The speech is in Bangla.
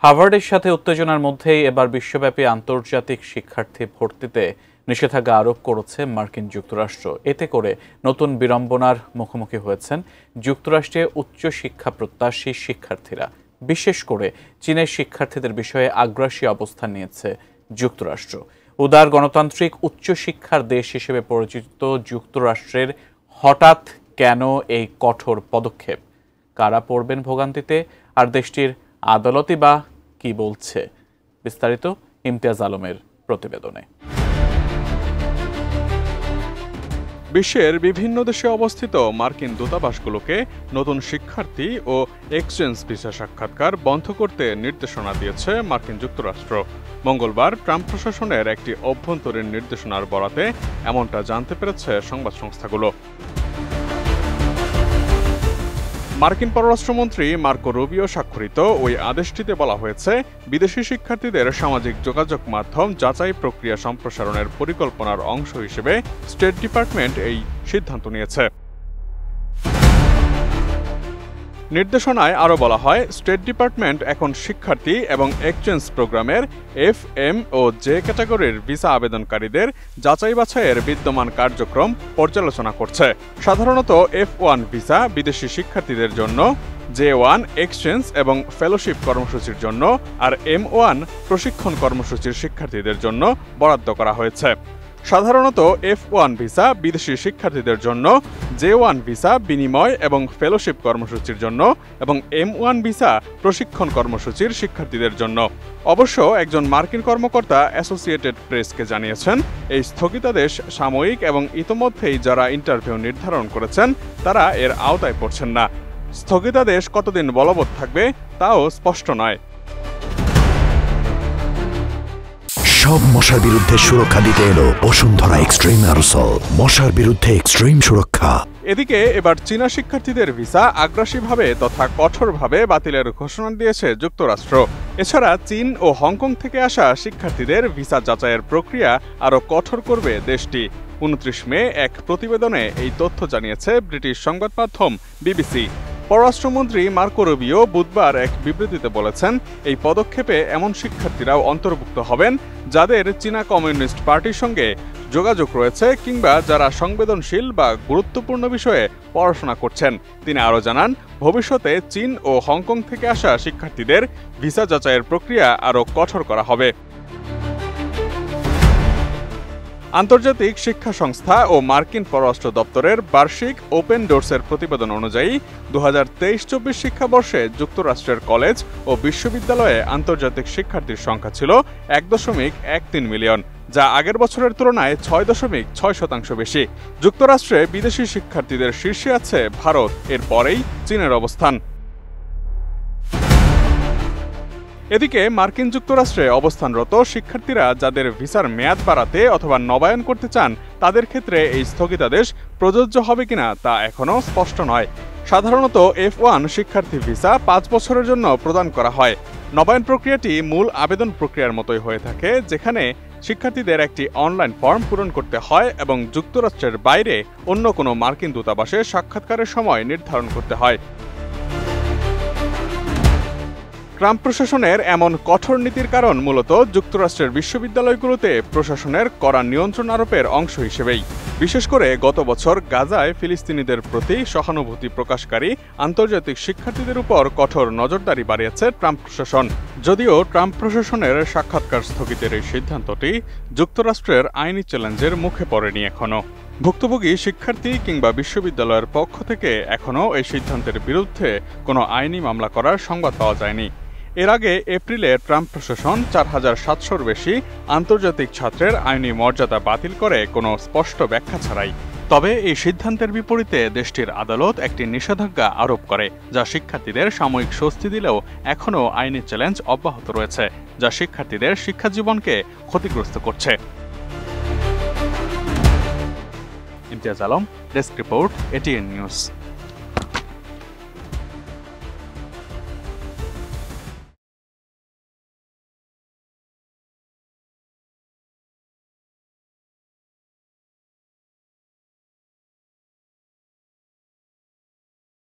হার্ভার্ডের সাথে উত্তেজনার মধ্যেই এবার বিশ্বব্যাপী আন্তর্জাতিক শিক্ষার্থী ভর্তিতে নিষেধাজ্ঞা আরোপ করেছে মার্কিন যুক্তরাষ্ট্র। এতে করে নতুন বিড়ম্বনার মুখোমুখি হয়েছেন যুক্তরাষ্ট্রে উচ্চশিক্ষা প্রত্যাশী শিক্ষার্থীরা। বিশেষ করে চীনের শিক্ষার্থীদের বিষয়ে আগ্রাসী অবস্থান নিয়েছে যুক্তরাষ্ট্র। উদার গণতান্ত্রিক উচ্চশিক্ষার দেশ হিসেবে পরিচিত যুক্তরাষ্ট্রের হঠাৎ কেন এই কঠোর পদক্ষেপ? কারা পড়বেন ভোগান্তিতে, আর দেশটির আদালতই বা কি বলছে? বিস্তারিত ইমতিয়াজ আলমের প্রতিবেদনে। বিশ্বের বিভিন্ন দেশে অবস্থিত মার্কিন দূতাবাসগুলোকে নতুন শিক্ষার্থী ও এক্সচেঞ্জ ভিসা সাক্ষাৎকার বন্ধ করতে নির্দেশনা দিয়েছে মার্কিন যুক্তরাষ্ট্র। মঙ্গলবার ট্রাম্প প্রশাসনের একটি অভ্যন্তরীণ নির্দেশনার বরাতে এমনটা জানতে পেরেছে সংবাদ সংস্থাগুলো। মার্কিন পররাষ্ট্রমন্ত্রী মার্কো রুবিও স্বাক্ষরিত ওই আদেশটিতে বলা হয়েছে, বিদেশি শিক্ষার্থীদের সামাজিক যোগাযোগ মাধ্যম যাচাই প্রক্রিয়া সম্প্রসারণের পরিকল্পনার অংশ হিসেবে স্টেট ডিপার্টমেন্ট এই সিদ্ধান্ত নিয়েছে। নির্দেশনায় আরও বলা হয়, স্টেট ডিপার্টমেন্ট এখন শিক্ষার্থী এবং এক্সচেঞ্জ প্রোগ্রামের এফ, এম ও জে ক্যাটাগরির ভিসা আবেদনকারীদের যাচাই বাছাইয়ের বিদ্যমান কার্যক্রম পর্যালোচনা করছে। সাধারণত F1 ভিসা বিদেশি শিক্ষার্থীদের জন্য, J1 এক্সচেঞ্জ এবং ফেলোশিপ কর্মসূচির জন্য, আর M1 প্রশিক্ষণ কর্মসূচির শিক্ষার্থীদের জন্য বরাদ্দ করা হয়েছে। সাধারণত F1 ভিসা বিদেশি শিক্ষার্থীদের জন্য, J1 ভিসা বিনিময় এবং ফেলোশিপ কর্মসূচির জন্য এবং M1 ভিসা প্রশিক্ষণ কর্মসূচির শিক্ষার্থীদের জন্য। অবশ্য একজন মার্কিন কর্মকর্তা অ্যাসোসিয়েটেড প্রেসকে জানিয়েছেন, এই স্থগিতাদেশ সাময়িক এবং ইতোমধ্যেই যারা ইন্টারভিউ নির্ধারণ করেছেন তারা এর আওতায় পড়ছেন না। স্থগিতাদেশ কতদিন বলবৎ থাকবে তাও স্পষ্ট নয়। সব মশার বিরুদ্ধে সুরক্ষা দিতে এলো বসুন্ধরা এক্সট্রিম অ্যারোসল, মশার বিরুদ্ধে এক্সট্রিম সুরক্ষা। এদিকে এবার চীনা শিক্ষার্থীদের ভিসা আগ্রাসীভাবে তথা কঠোরভাবে বাতিলের ঘোষণা দিয়েছে যুক্তরাষ্ট্র। এছাড়া চীন ও হংকং থেকে আসা শিক্ষার্থীদের ভিসা যাচাইয়ের প্রক্রিয়া আরও কঠোর করবে দেশটি। 29 মে এক প্রতিবেদনে এই তথ্য জানিয়েছে ব্রিটিশ সংবাদ মাধ্যম বিবিসি। পররাষ্ট্রমন্ত্রী মার্কো রুবিও বুধবার এক বিবৃতিতে বলেছেন, এই পদক্ষেপে এমন শিক্ষার্থীরাও অন্তর্ভুক্ত হবেন যাদের চীনা কমিউনিস্ট পার্টির সঙ্গে যোগাযোগ রয়েছে কিংবা যারা সংবেদনশীল বা গুরুত্বপূর্ণ বিষয়ে পড়াশোনা করছেন। তিনি আরও জানান, ভবিষ্যতে চীন ও হংকং থেকে আসা শিক্ষার্থীদের ভিসা যাচাইয়ের প্রক্রিয়া আরও কঠোর করা হবে। আন্তর্জাতিক শিক্ষা সংস্থা ও মার্কিন পররাষ্ট্র দপ্তরের বার্ষিক ওপেন ডোরসের প্রতিবেদন অনুযায়ী 2023-24 শিক্ষাবর্ষে যুক্তরাষ্ট্রের কলেজ ও বিশ্ববিদ্যালয়ে আন্তর্জাতিক শিক্ষার্থীর সংখ্যা ছিল 1.13 মিলিয়ন, যা আগের বছরের তুলনায় 6.6% বেশি। যুক্তরাষ্ট্রে বিদেশি শিক্ষার্থীদের শীর্ষে আছে ভারত, এর পরেই চীনের অবস্থান। এদিকে মার্কিন যুক্তরাষ্ট্রে অবস্থানরত শিক্ষার্থীরা যাদের ভিসার মেয়াদ বাড়াতে অথবা নবায়ন করতে চান তাদের ক্ষেত্রে এই স্থগিতাদেশ প্রযোজ্য হবে কিনা তা এখনও স্পষ্ট নয়। সাধারণত F1 শিক্ষার্থী ভিসা 5 বছরের জন্য প্রদান করা হয়। নবায়ন প্রক্রিয়াটি মূল আবেদন প্রক্রিয়ার মতোই হয়ে থাকে, যেখানে শিক্ষার্থীদের একটি অনলাইন ফর্ম পূরণ করতে হয় এবং যুক্তরাষ্ট্রের বাইরে অন্য কোনো মার্কিন দূতাবাসে সাক্ষাৎকারের সময় নির্ধারণ করতে হয়। ট্রাম্প প্রশাসনের এমন কঠোর নীতির কারণ মূলত যুক্তরাষ্ট্রের বিশ্ববিদ্যালয়গুলোতে প্রশাসনের কড়া নিয়ন্ত্রণ আরোপের অংশ হিসেবেই। বিশেষ করে গত বছর গাজায় ফিলিস্তিনিদের প্রতি সহানুভূতি প্রকাশকারী আন্তর্জাতিক শিক্ষার্থীদের উপর কঠোর নজরদারি বাড়িয়েছে ট্রাম্প প্রশাসন। যদিও ট্রাম্প প্রশাসনের সাক্ষাৎকার স্থগিতের এই সিদ্ধান্তটি যুক্তরাষ্ট্রের আইনি চ্যালেঞ্জের মুখে পড়েনি এখনও। ভুক্তভোগী শিক্ষার্থী কিংবা বিশ্ববিদ্যালয়ের পক্ষ থেকে এখনও এই সিদ্ধান্তের বিরুদ্ধে কোনো আইনি মামলা করার সংবাদ পাওয়া যায়নি। এর আগে এপ্রিলে ট্রাম্প প্রশাসন 4700-র বেশি আন্তর্জাতিক ছাত্রের আইনি মর্যাদা বাতিল করে কোনো স্পষ্ট ব্যাখ্যা ছাড়াই। তবে এই সিদ্ধান্তের বিপরীতে দেশটির আদালত একটি নিষেধাজ্ঞা আরোপ করে, যা শিক্ষার্থীদের সাময়িক স্বস্তি দিলেও এখনও আইনি চ্যালেঞ্জ অব্যাহত রয়েছে, যা শিক্ষার্থীদের শিক্ষাজীবনকে ক্ষতিগ্রস্ত করছে। Imtiaz Alam, desk report, ATN news.